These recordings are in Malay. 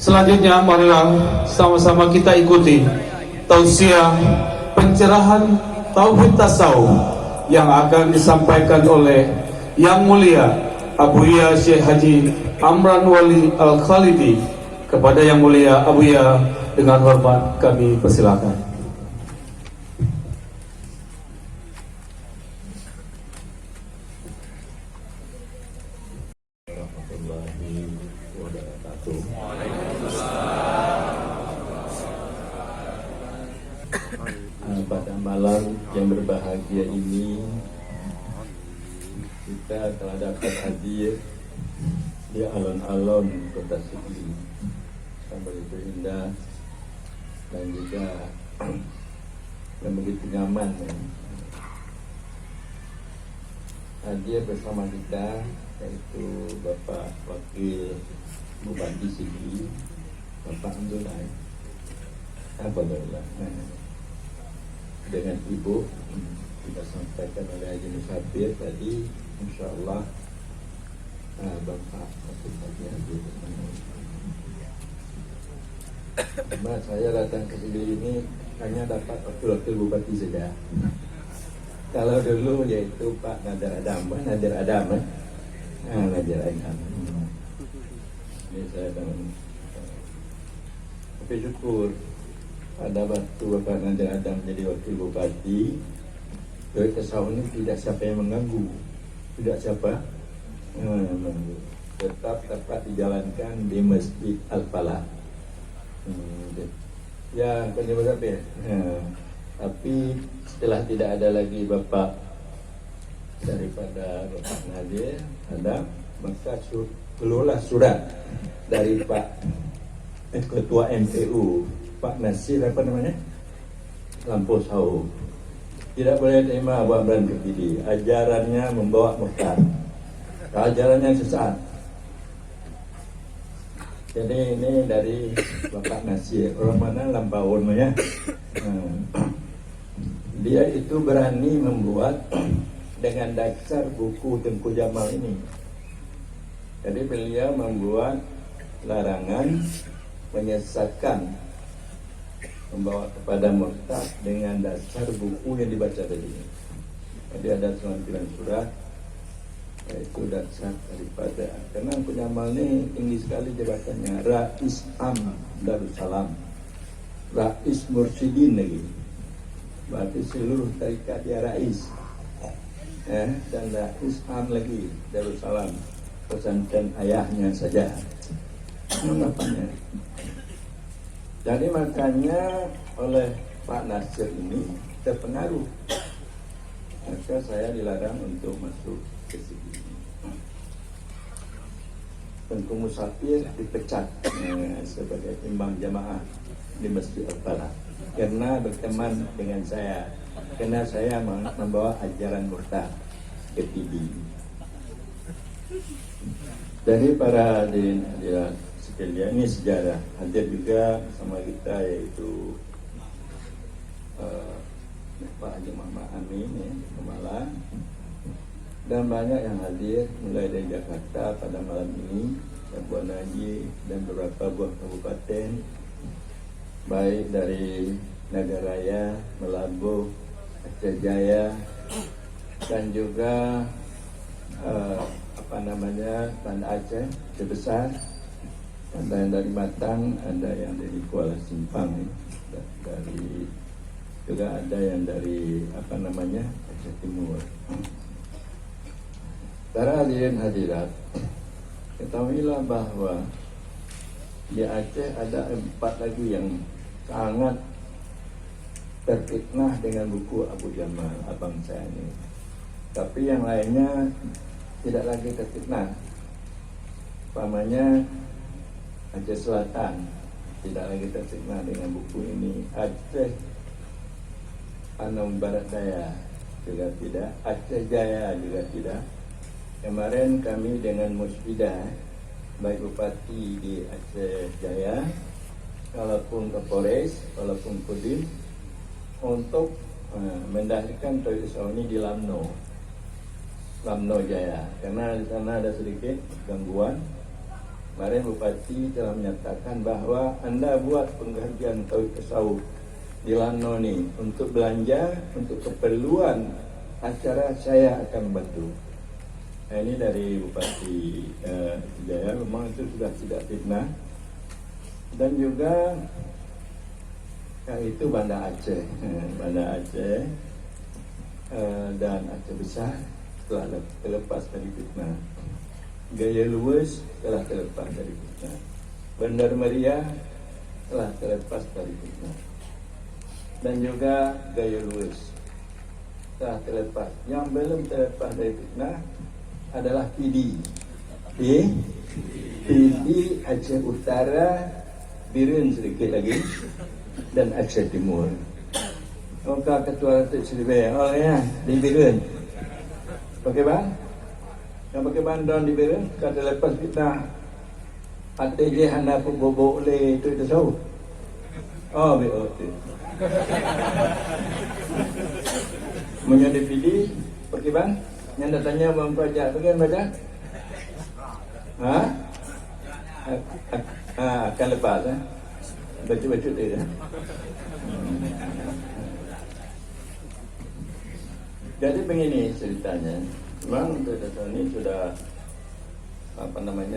Selanjutnya marilah sama-sama kita ikuti tausiah pencerahan tauhid tasawuf yang akan disampaikan oleh Yang Mulia Abuya Syekh Haji Amran Wali Al-Khalidi. Kepada Yang Mulia Abuya dengan hormat kami persilakan. Pada malam yang berbahagia ini kita telah dapat hadir di alun-alun Kota Sigli yang begitu indah dan juga yang begitu nyaman ya. Hadir bersama kita yaitu Bapak Wakil Bupati Sigli, Bapak Abdullah dengan Ibu kita sampaikan oleh Haji Musafir tadi, insya Allah Bapak masuk lagi hadir. Cuma saya datang ke sini ini hanya dapat wakil bupati saja. Kalau dulu yaitu Pak Nadir Adam, Nadir Adam. Ini saya tapi syukur pada waktu Bapak Nadir Adam menjadi wakil bupati, dari tasawuf ini tidak siapa yang mengganggu, tidak siapa mengganggu, tetap dapat dijalankan di Masjid Al-Falah. Ya, penyebab ya. Tapi setelah tidak ada lagi Bapak daripada Bapak Nadir Adam, maka keluarlah surat dari Pak Ketua MPU Pak Nasir Lampau Sau, tidak boleh terima Abu Amran Kebidi, ajarannya membawa murtad, ajarannya sesat. Jadi ini dari Bapak Nasir, orang mana Lampau namanya. Dia itu berani membuat dengan dasar buku Tengku Jamal ini. Jadi beliau membuat larangan menyesatkan, membawa kepada murtad dengan dasar buku yang dibaca tadi. Jadi ada 9 surat, yaitu dasar daripada, karena penyamal ini tinggi sekali jabatannya, Rais Am Darussalam, Rais Mursyidin lagi, berarti seluruh tarikat dia Rais, dan Rais Am lagi Darussalam, pesantren ayahnya saja mengapanya. Jadi makanya oleh Pak Nasir ini terpengaruh, maka saya dilarang untuk masuk ke sini. Tengku Musafir dipecat sebagai imam jamaah di Masjid Al-Falah karena berteman dengan saya, karena saya membawa ajaran murtad ke TV. Dari para hadirin hadirat sekalian, ini sejarah. Hadir juga sama kita yaitu Pak Haji Muhammad Amin ya, Kemala, dan banyak yang hadir mulai dari Jakarta pada malam ini, Labuan Haji dan beberapa buah kabupaten, baik dari Nagaraya, Melabuh, Aceh Jaya, dan juga Banda Aceh sebesar. Ada yang dari Batang, ada yang dari Kuala Simpang, dari juga ada yang dari Aceh Timur. Para hadirin hadirat, ketahuilah bahwa di Aceh ada 4 lagi yang sangat terfitnah dengan buku Abu Jamal, abang saya ini. Tapi yang lainnya tidak lagi terfitnah. Umpamanya Aceh Selatan tidak lagi terfitnah dengan buku ini. Aceh Anam Barat Daya juga tidak. Aceh Jaya juga tidak. Kemarin kami dengan Musbidah, baik Bupati di Aceh Jaya, walaupun Kapolres, walaupun Kodim, untuk mendahirkan Tauhid Islam di Lamno Jaya, karena di sana ada sedikit gangguan Kemarin Bupati telah menyatakan bahwa Anda buat pengkajian tauhid tasawuf di Lano nih untuk belanja, untuk keperluan acara, saya akan membantu. Nah, ini dari Bupati Jaya, memang itu sudah tidak fitnah. Dan juga itu Banda Aceh, Banda Aceh dan Aceh Besar telah terlepas dari fitnah. Gaya Luwes telah terlepas dari fitnah. Bandar Meriah telah terlepas dari fitnah. Dan juga Gaya Luwes telah terlepas. Yang belum terlepas dari fitnah adalah PD. PD Aceh Utara, Biren sedikit lagi, dan Aceh Timur. Maka Ketua Datuk Seri Baya, oh ya, di Biren. Oke bang? Yang pakai bandon di Biren, kata lepas fitnah ATJ handa pun bobok oleh itu tahu. Oh, BOT. Menjadi PD, pergi bang? Yang datanya bang pajak, bagaimana baca? Akan lepas, baca-baca dia. Jadi begini ceritanya. Memang untuk tahun ini sudah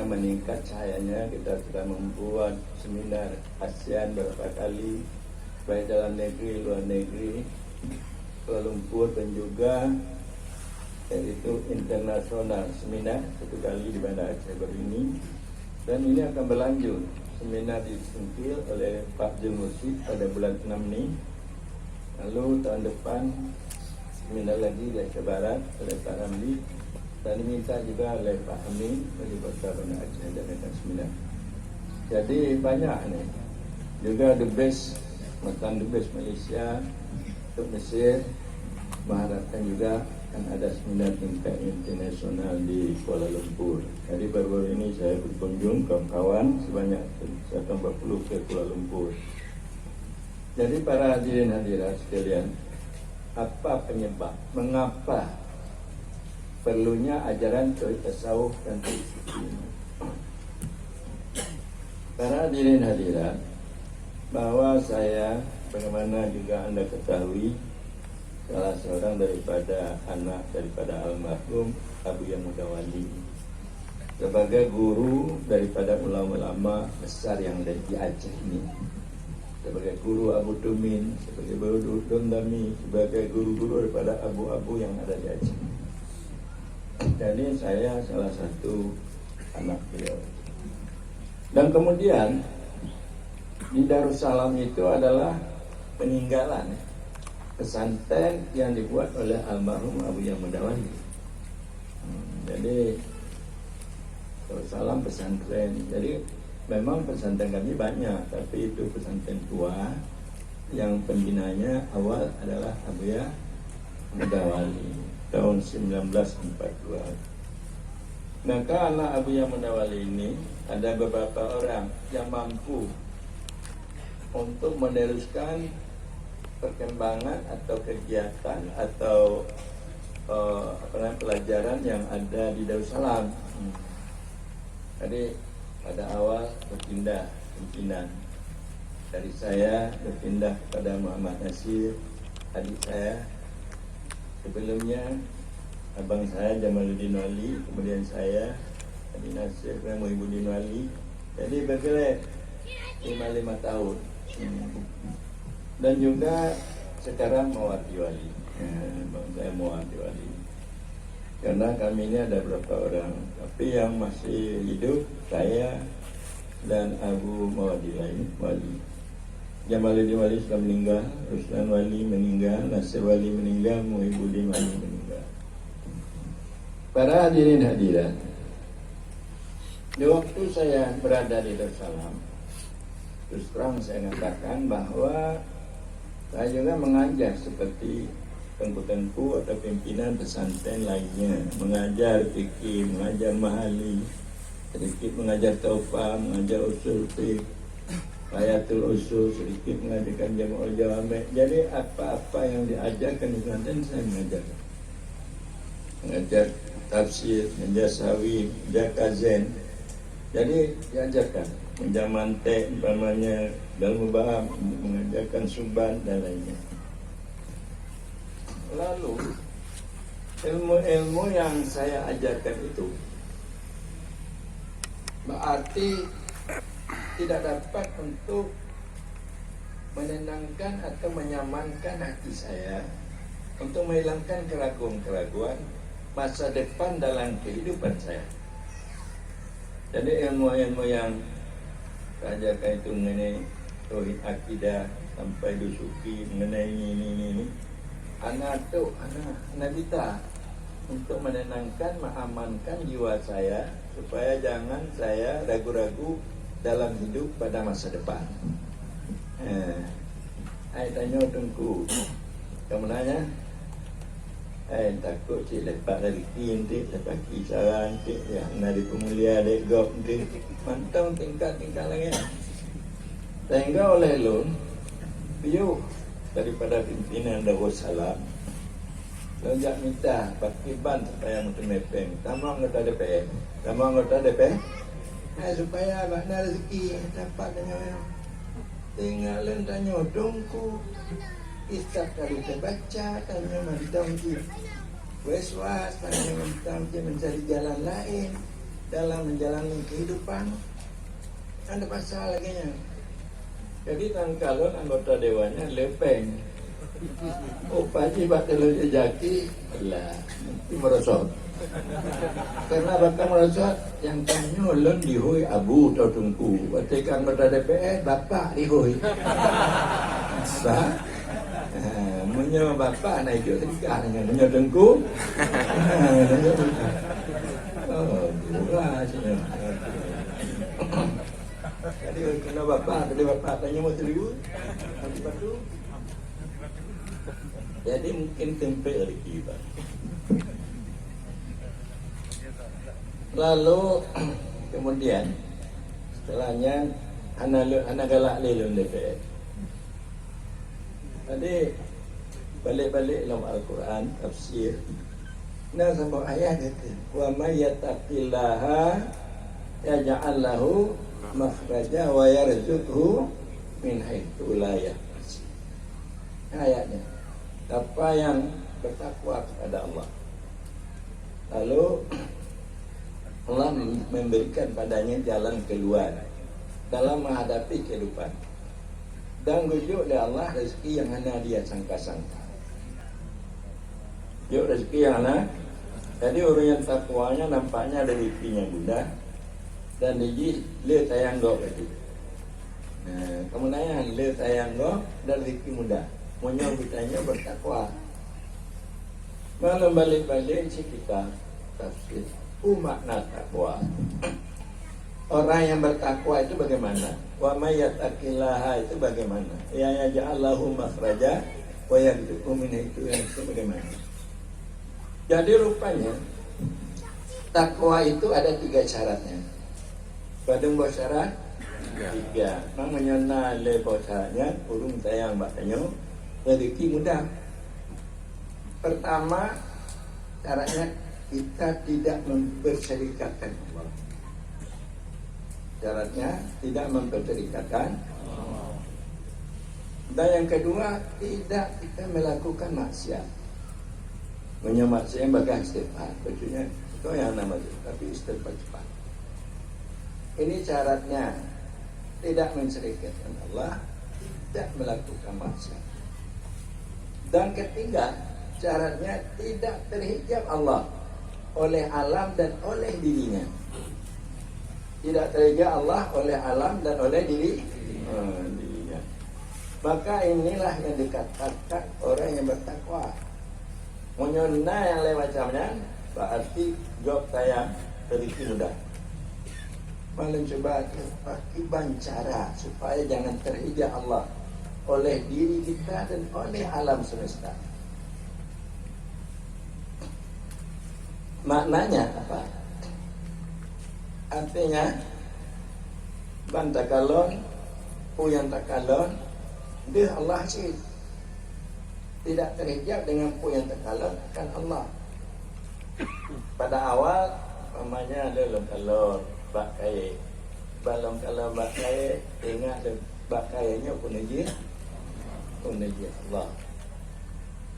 meningkat cahayanya. Kita sudah membuat seminar ASEAN beberapa kali, baik dalam negeri, luar negeri, Kuala Lumpur, dan juga yaitu internasional seminar satu kali di Banda Aceh baru ini. Dan ini akan berlanjut. Seminar disungkil oleh Pak Jul Mursyid pada bulan 6 ini. Lalu tahun depan seminar lagi di Aceh Barat oleh Pak Ramli, dan diminta juga oleh Pak Amin dari Kota Banda Aceh dan seminar. Jadi banyak nih. Juga The Best, Matan The Best Malaysia untuk Mesir mengharapkan juga akan ada seminar tingkat internasional di Kuala Lumpur. Jadi baru-baru ini saya berkunjung kawan-kawan sebanyak 140 ke Kuala Lumpur. Jadi para hadirin hadirat sekalian, apa penyebab, mengapa perlunya ajaran tauhid tasawuf dan tauhid sufi? Para hadirin hadirat, bahwa saya, bagaimana juga Anda ketahui, salah seorang daripada anak daripada almarhum Abu Yang Mudawali, sebagai guru daripada ulama-ulama besar yang ada di Aceh ini, sebagai guru Abu Tumin, sebagai guru Dondami, sebagai guru-guru daripada abu-abu yang ada di Aceh. Jadi saya salah satu anak beliau. Dan kemudian di Darussalam itu adalah peninggalan pesantren yang dibuat oleh almarhum Abu Yang Mudawali. Jadi Darussalam pesantren. Jadi memang pesantren kami banyak, tapi itu pesantren tua yang pembinanya awal adalah Abu Yang Mudawali tahun 1942. Maka anak Abu Yang Mudawali ini ada beberapa orang yang mampu untuk meneruskan perkembangan atau kegiatan atau pelajaran yang ada di Darussalam. Jadi pada awal berpindah pimpinan dari saya berpindah kepada Muhammad Nasir, adik saya. Sebelumnya abang saya Jamaluddin Wali, kemudian saya Adik Nasir dan Muhyiddin Wali. Jadi bergerak 5 tahun. Dan juga sekarang Mawardi Wali, saya Mawardi Wali. Karena kami ini ada berapa orang, tapi yang masih hidup saya dan Abu Mawardi Wali. Jamaluddin Wali sudah meninggal, Ruslan Wali meninggal, Nasir Wali meninggal, Muhyiddin Wali meninggal. Para hadirin hadirat, di waktu saya berada di Darussalam, terus terang saya katakan bahwa saya juga mengajar seperti tengku-tengku atau pimpinan pesantren lainnya, mengajar fikih, mengajar mahali, sedikit mengajar taufa, mengajar usul fiqh, ayatul usul, sedikit mengajarkan jama'ul jawami'. Jadi apa-apa yang diajarkan di pesantren saya mengajar. Mengajar tafsir, mengajar sawi, mengajar kazen, Jadi diajarkan menjamantek umpamanya dalam membahas, mengajarkan suban dan lainnya. Lalu ilmu-ilmu yang saya ajarkan itu berarti tidak dapat untuk menenangkan atau menyamankan hati saya untuk menghilangkan keraguan-keraguan masa depan dalam kehidupan saya. Jadi ilmu-ilmu yang saya ajarkan itu mengenai tauhid akidah sampai dusuki mengenai ini. Anak kita untuk menenangkan, mengamankan jiwa saya supaya jangan saya ragu-ragu dalam hidup pada masa depan. Saya tanya tengku, kamu nanya, takut cik lepas dari nanti, lepas kisaran cik, ya, nari pemulia dek gop nanti, mantap tingkat-tingkat lagi. Sehingga oleh lun, biu daripada pimpinan Darussalam, lonjak minta pakai ban supaya mutu mepeng, tambah anggota DPR, supaya mana rezeki dapat dengan tinggal tanya dongku istak kali terbaca tanya mantauji was tanya mantauji mencari jalan lain dalam menjalani kehidupan. Ada pasal lagi nya. Jadi tangkalon anggota dewannya lepeng. Paji batal jaki lah mesti merosot. Karena bakal merosot yang tanya lon dihui abu atau tungku. Ketika anggota DPR bapak dihui. Bah, menyo bapak naik ke tingkat dengan menyo tungku. Oh, murah sini. Jadi kena bapak tanya mau serius. Batu. Jadi mungkin tempe rezeki Pak. Lalu kemudian setelahnya anak galak lelun DPR. Tadi balik-balik dalam Al-Quran tafsir. Nah sama ayat itu, wa may yattaqillaha yaj'al lahu makhraja wa yarzuqhu min haitsu la yahtasib. Ayatnya, siapa yang bertakwa kepada Allah, lalu Allah memberikan padanya jalan keluar dalam menghadapi kehidupan, dan rujuk dari Allah rezeki yang hanya dia sangka-sangka. Yuk rezeki yang hanya. Jadi orang yang takwanya nampaknya ada rezekinya mudah dan dia le tayang gok itu. Nah, kemudian le tayang gok dan rezeki mudah. Monyong kitanya bertakwa. Malam balik-balik si kita tafsir. Makna takwa. Orang yang bertakwa itu bagaimana? Wa may yattaqillaha itu bagaimana? Ya yaj'allahu makhraja wa yarzuqhu min haitsu itu bagaimana? Jadi rupanya takwa itu ada 3 syaratnya. Badung bos syarat 3. Namanya le bos syaratnya urung tayang batanya rezeki mudah. Pertama syaratnya kita tidak memperserikatkan Allah. Syaratnya tidak memperserikatkan Allah. Dan yang kedua, tidak kita melakukan maksiat. Maksiat bagai istighfar. Maksudnya itu yang nama itu, tapi istighfar cepat. Ini syaratnya tidak menserikatkan Allah, tidak melakukan maksiat. Dan ketiga, syaratnya tidak terhijab Allah oleh alam dan oleh dirinya. Tidak terhijab Allah oleh alam dan oleh dirinya. Maka inilah yang dikatakan orang yang bertakwa. Menyona yang lain macamnya berarti job saya rezeki mudah. Malam coba pakai bancara supaya jangan terhijab Allah oleh diri kita dan oleh alam semesta. Maknanya apa? Artinya bantakalon, puyang takalon, dia Allah sih tidak terhijab dengan puyang takalon kan Allah. Pada awal namanya ada kalon, bakai balong kalau bakai ingat bakainya pun aja Allah.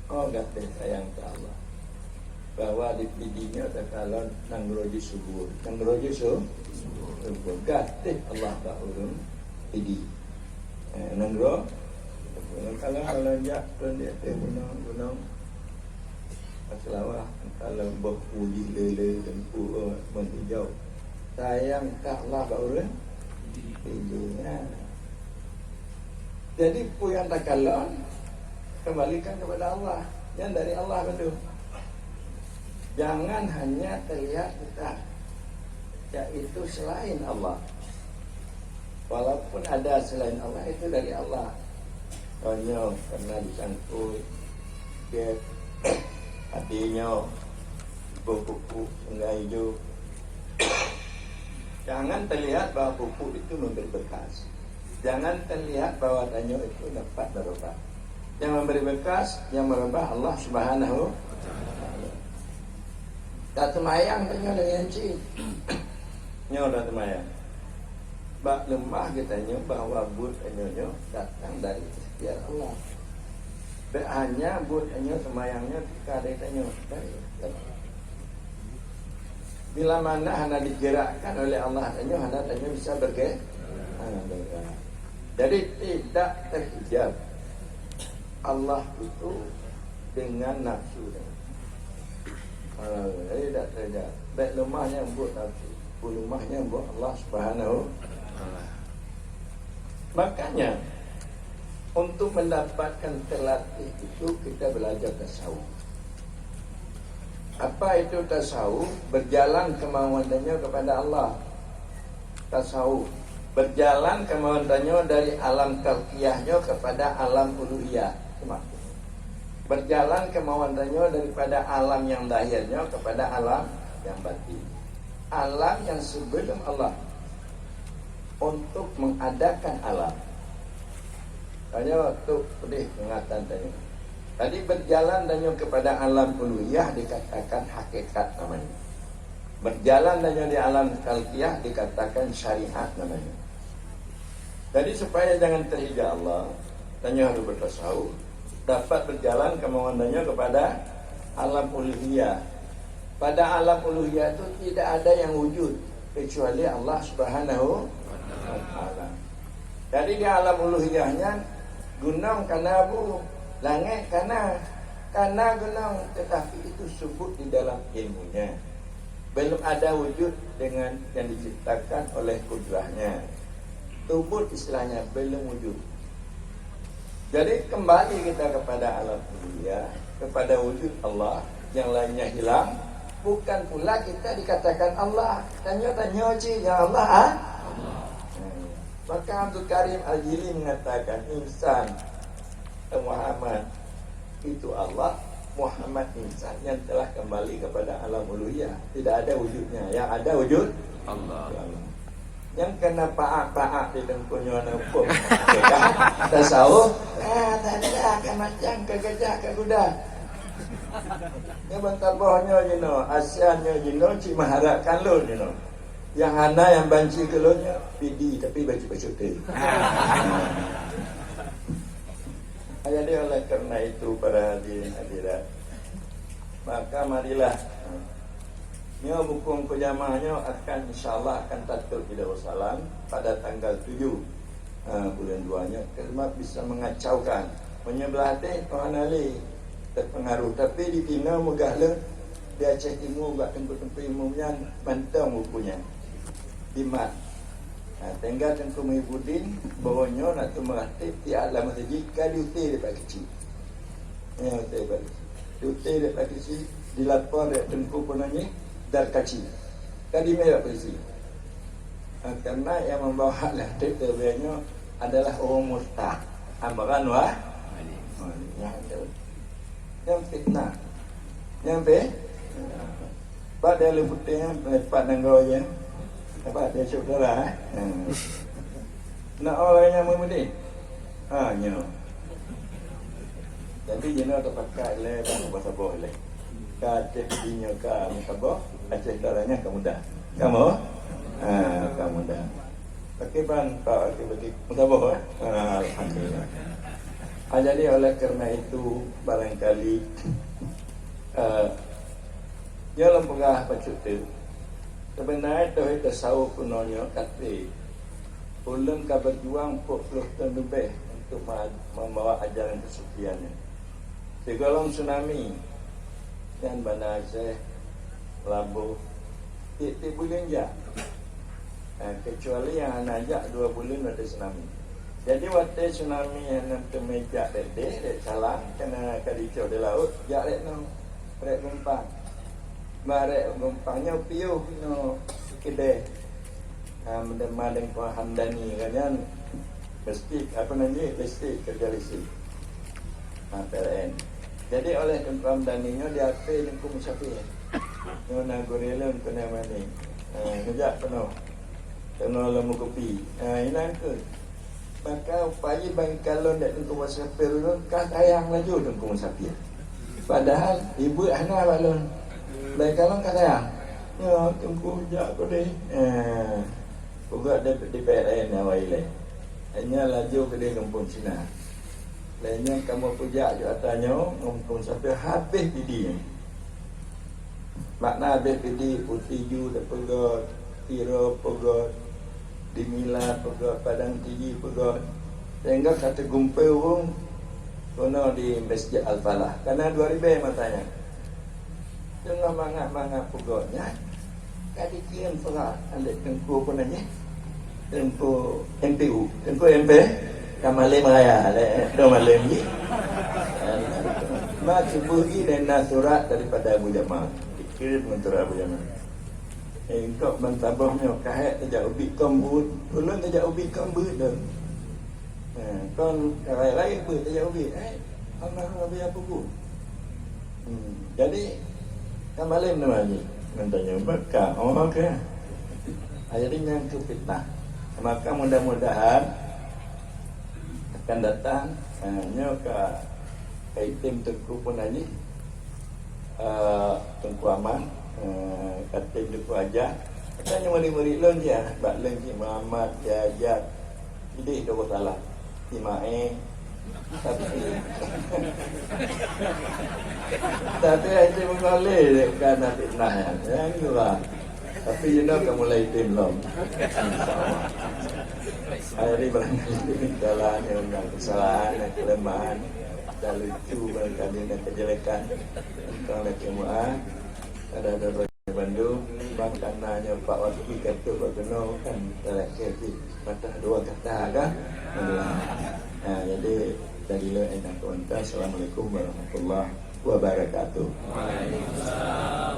Oh kata sayang ke Allah bahwa di pidinya kalau nang roji subur kata Allah tak urun pidi nang ro kalau jak pun dia gunung selawah kalau berpuji lele dan menghijau sayang ke Allah tak urun pidinya. Jadi puyan takalon kembalikan kepada Allah, yang dari Allah betul. Jangan hanya terlihat kita, yaitu selain Allah. Walaupun ada selain Allah itu dari Allah. Contoh karena disangkut, dia hatinya pupuk enggak hijau. Jangan terlihat bahwa pupuk itu memberi bekas. Jangan terlihat bahwa tanyo itu dapat merubah. Yang memberi bekas, yang merubah Allah Subhanahu wa Ta'ala. Datu mayang tanyo dengan cik. Nyo datu mayang. Bak lemah kita nyo bahwa but tanyo datang dari ikhtiar Allah. Bak hanya but tanyo semayangnya ketika dari tanyo dari Allah. Bila mana hanya digerakkan oleh Allah tanyo, hanya tanyo bisa bergerak. Jadi tidak terhijab Allah itu dengan nafsu. Jadi tidak terhijab. Baik lemahnya buat nafsu, lemahnya buat Allah Subhanahu. Makanya untuk mendapatkan terlatih itu kita belajar tasawuf. Apa itu tasawuf? Berjalan kemauannya kepada Allah. Tasawuf berjalan kemauannya dari alam talqiyahnya kepada alam uluhiyah. Berjalan kemauannya daripada alam yang lahirnya kepada alam yang batin. Alam yang sebelum Allah untuk mengadakan alam. Tanya waktu pedih mengatakan tanya. Tadi berjalan dan kepada alam uluhiyah dikatakan hakikat namanya. Berjalan dan di alam talqiyah dikatakan syariat namanya. Jadi supaya jangan terhijab Allah, tanya harus bertasawuf, dapat berjalan kemauannya kepada alam uluhiyah. Pada alam uluhiyah itu tidak ada yang wujud kecuali Allah Subhanahu wa Ta'ala. Jadi di alam uluhiyahnya gunung kana bu, langit kana gunung, tetapi itu sebut di dalam ilmunya. Belum ada wujud dengan yang diciptakan oleh kudrahnya. Tubuh istilahnya belum wujud. Jadi kembali kita kepada alam uluhiyah, kepada wujud Allah, yang lainnya hilang. Bukan pula kita dikatakan Allah. Tanya-tanya ya Allah ha? Maka Abdul Karim Al-Jili mengatakan insan Muhammad itu Allah, Muhammad insan yang telah kembali kepada alam uluhiyah. Tidak ada wujudnya, yang ada wujud Allah. Yang kena paak-paak di dengkulnya nampung tasawuf tak ada kan macam ke gajah ke kuda. Yang bentar bawahnya Asiannya cuma harapkan lo yang hana yang banci ke lo pidi tapi baju-baju tu. Jadi oleh kerana itu para hadirin hadirat, maka marilah buku pejamahnya akan insyaAllah akan tatul di Darussalam pada tanggal 7 bulan 2-nya. Kerana bisa mengacaukan, menyebelah hati Tuhan Ali terpengaruh. Tapi di Tina megahlah di Aceh Timur buat tempat-tempat umumnya bantang bukunya di Mat. Tinggal Tengku Muhyiddin bawahnya nak tu meratib di alam masjid kali utir daripada kecil. Ya utir daripada kecil. Utir daripada kecil dilapor dari Tengku Punanya dar kecil. Tadi merah polisi. Karena yang membawa lah terbianya adalah orang murtad. Ambaran wah. Yang fitnah. Yang pada luputnya lepas nanggonya. Apa dia saudara nak orang yang memudi. Nyo. Jadi jenak terpakai le bahasa boleh. Ka cek dinyo ka mutabah, aceh darahnya kemudah. Kamu? Kamu dah. Pakai ban, pak, bagi mutabah. Alhamdulillah. Jadi oleh kerana itu barangkali dalam pegah pacut tu sebenarnya tu itu sahur punonyo kata ulun ka berjuang 40 tahun lebih untuk membawa ajaran kesuciannya. Segolong tsunami dan Banda Aceh, Labuh, tiap bulan je. Kecuali yang najak 2 bulan ada tsunami. Jadi waktu tsunami yang nanti mejak dek salah kena kadicau di laut, jak dek no, rek gumpang. Barek gumpangnya piuh no kedai. Madeng ko Hamdani kan listrik apa namanya listrik kerja listrik PLN. Jadi oleh Tengku Hamdani nya dia pay Tengku Musafir. Yo na gorelon kena mani. Ngejak penuh. Kena lemu kopi. Inan ke. Maka upaya bangkalon dak Tengku Musafir tu kah tayang laju Tengku Musafir. Padahal ibu ana balon. Bangkalon kah tayang. Ya Tengku jak ko deh. Juga di PLN awal hanya laju ke dia kampung Cina. Lainnya kamu pujak je atasnya kampung sampai habis pidi. Makna habis pidi putih ju dah pegot, tiro pegot, dimila pegot, padang tinggi pegot. Sehingga kata gumpil pun kono di Masjid Al-Falah. Karena 2000 matanya. Jangan mangap-mangap pegotnya. Kadikian pula alik Tengku pun nanya. Tengku MPU, Tengku MP, Kamalim Raya, ada malam ni. Baca buku dan surat daripada Abu Jamal, dikirim mentura Abu Jamal. Engkau mentabahnya kahit tajak ubi kambut, ulun tajak ubi kambut dah. Kon kahit lain pun tajak ubi. Allah Rabbi apa pun. Jadi Kamalim namanya, mentanya berkah. Oh okey. Akhirnya yang fitnah. Maka mudah-mudahan akan datang nyoka item Tengku pun lagi Tengku Aman katim Tengku Ajak katanya murid-murid lon dia bak lon si Muhammad Jajat jadi itu salah si Mae tapi aja mengalir kan fitnah yang juga. Tapi you know kamu mulai tim lom. Hari barangkali kesalahan yang kesalahan dan kelemahan dan lucu barangkali dan kejelekan tentang laki mu'ah ada Bandung bang kananya Pak Wakil kata Pak Geno kan lelaki mata dua kata kan. Jadi dari lo enak kontak. Assalamualaikum warahmatullahi wabarakatuh. Waalaikumsalam.